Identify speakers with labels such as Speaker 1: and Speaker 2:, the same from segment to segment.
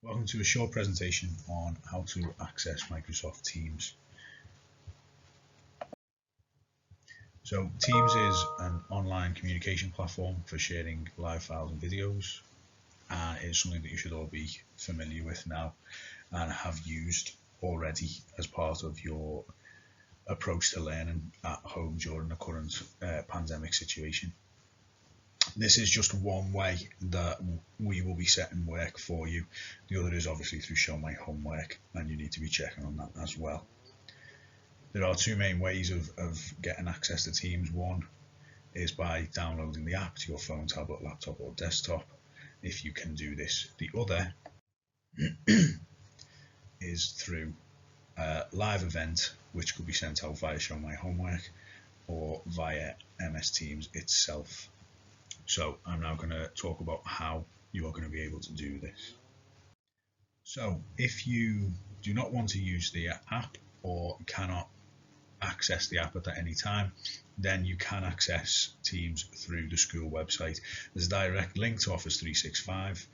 Speaker 1: Welcome to a short presentation on how to access Microsoft Teams. So Teams is an online communication platform for sharing live files and videos, and it's something that you should all be familiar with now and have used already as part of your approach to learning at home during the current pandemic situation. This is just one way that we will be setting work for you. The other is obviously through Show My Homework, and you need to be checking on that as well. There are two main ways of getting access to Teams. One is by downloading the app to your phone, tablet, laptop or desktop, if you can do this. The other is through a live event, which could be sent out via Show My Homework or via MS Teams itself. So I'm now going to talk about how you are going to be able to do this. So if you do not want to use the app or cannot access the app at any time, then you can access Teams through the school website. There's a direct link to Office 365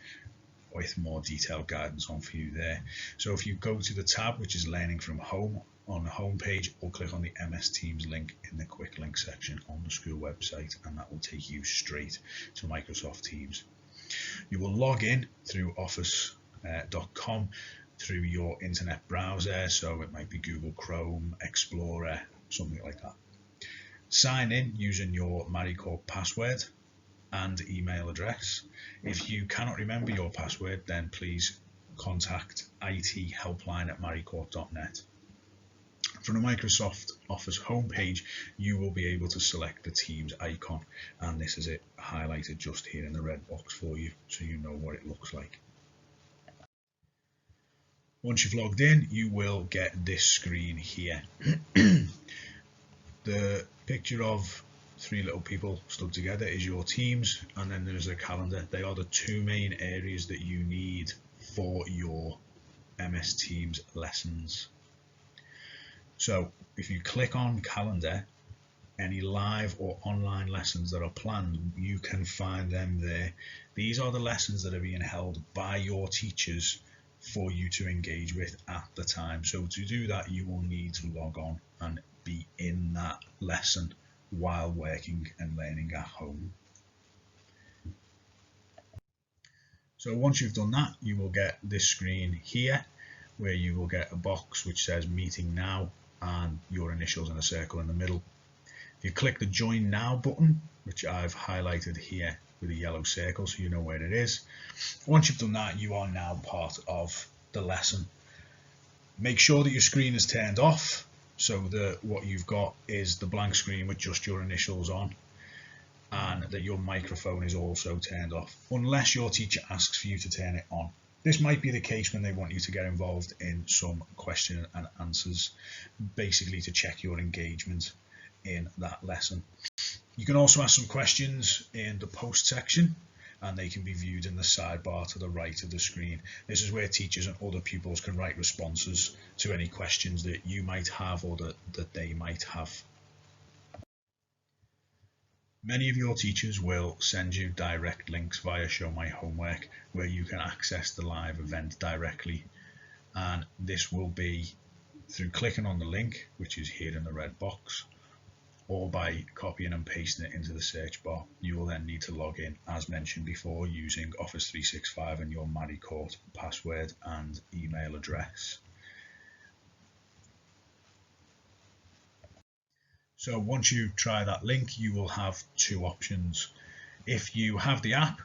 Speaker 1: with more detailed guidance on for you there. So if you go to the tab which is Learning from Home on the home page, or click on the MS Teams link in the quick link section on the school website, and that will take you straight to Microsoft Teams. You will log in through office.com through your internet browser, so it might be Google Chrome, Explorer, something like that. Sign in using your Maricourt password and email address. If you cannot remember your password, then please contact IT helpline at maricourt.net. From the Microsoft Office homepage, you will be able to select the Teams icon, and this is it highlighted just here in the red box for you, so you know what it looks like. Once you've logged in, you will get this screen here. The picture of three little people stood together is your Teams, and then there's a calendar. They are the two main areas that you need for your MS Teams lessons. So if you click on calendar, any live or online lessons that are planned, you can find them there. These are the lessons that are being held by your teachers for you to engage with at the time. So to do that, you will need to log on and be in that lesson while working and learning at home. So once you've done that, you will get this screen here where you will get a box which says Meeting Now and your initials in a circle in the middle. If you click the Join Now button, which I've highlighted here with a yellow circle so you know where it is, once you've done that, you are now part of the lesson. Make sure that your screen is turned off, so that what you've got is the blank screen with just your initials on, and that your microphone is also turned off, unless your teacher asks for you to turn it on. This might be the case when they want you to get involved in some question and answers, basically to check your engagement in that lesson. You can also ask some questions in the post section, and they can be viewed in the sidebar to the right of the screen. This is where teachers and other pupils can write responses to any questions that you might have or that they might have. Many of your teachers will send you direct links via Show My Homework where you can access the live event directly, and this will be through clicking on the link, which is here in the red box, or by copying and pasting it into the search bar. You will then need to log in, as mentioned before, using Office 365 and your Maricourt password and email address. So once you try that link, you will have two options. If you have the app,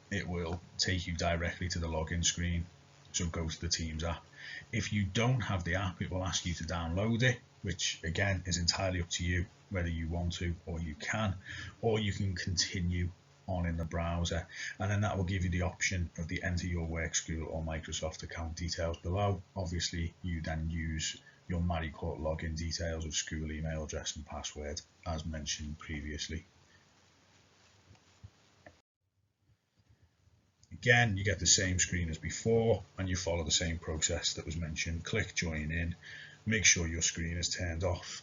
Speaker 1: it will take you directly to the login screen, so go to the Teams app. If you don't have the app, it will ask you to download it, which again is entirely up to you whether you want to or you can continue on in the browser, and then that will give you the option of the enter your work, school or Microsoft account details below. Obviously you then use your Maricourt login details of school email address and password as mentioned previously. Again, you get the same screen as before, and you follow the same process that was mentioned. Click Join In, make sure your screen is turned off.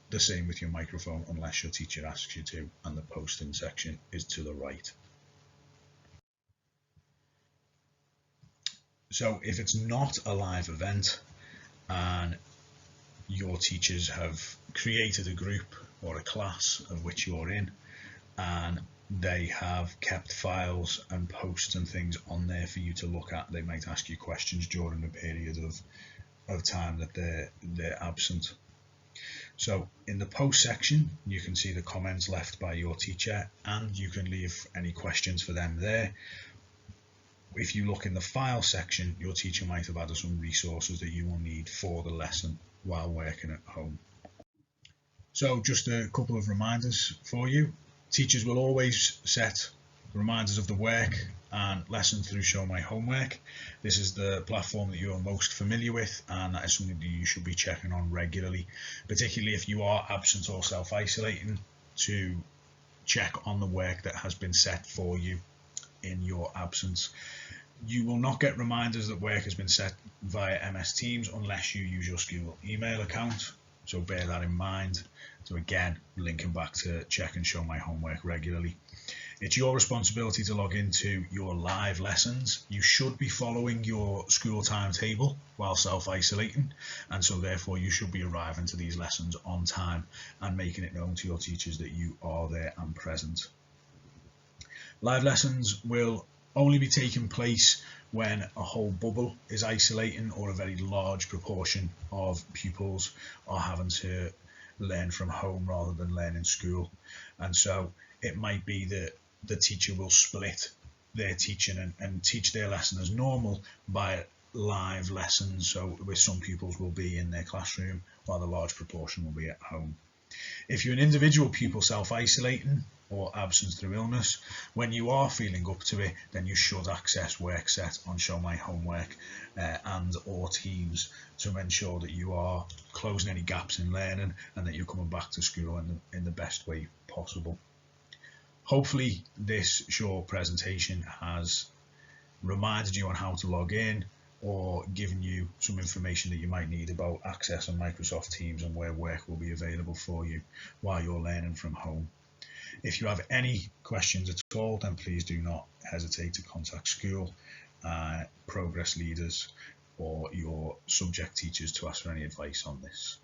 Speaker 1: The same with your microphone unless your teacher asks you to, and the posting section is to the right. So if it's not a live event and your teachers have created a group or a class of which you're in, and they have kept files and posts and things on there for you to look at, they might ask you questions during the period of time that they're absent. So in the post section, you can see the comments left by your teacher, and you can leave any questions for them there. If you look in the file section, your teacher might have added some resources that you will need for the lesson while working at home. So just a couple of reminders for you. Teachers will always set reminders of the work and lesson through Show My Homework. This is the platform that you are most familiar with, and that is something that you should be checking on regularly, particularly if you are absent or self-isolating, to check on the work that has been set for you in your absence. You will not get reminders that work has been set via MS Teams unless you use your school email account, so bear that in mind. So again, linking back to check and Show My Homework regularly. It's your responsibility to log into your live lessons. You should be following your school timetable while self-isolating, and so therefore you should be arriving to these lessons on time and making it known to your teachers that you are there and present. Live lessons will only be taking place when a whole bubble is isolating or a very large proportion of pupils are having to learn from home rather than learn in school. And so it might be that the teacher will split their teaching and teach their lesson as normal by live lessons. So where some pupils will be in their classroom while the large proportion will be at home. If you're an individual pupil self-isolating or absent through illness, when you are feeling up to it, then you should access WorkSet on Show My Homework and or Teams to ensure that you are closing any gaps in learning and that you're coming back to school in the best way possible. Hopefully this short presentation has reminded you on how to log in or given you some information that you might need about accessing Microsoft Teams and where work will be available for you while you're learning from home. If you have any questions at all, then please do not hesitate to contact school, progress leaders or your subject teachers to ask for any advice on this.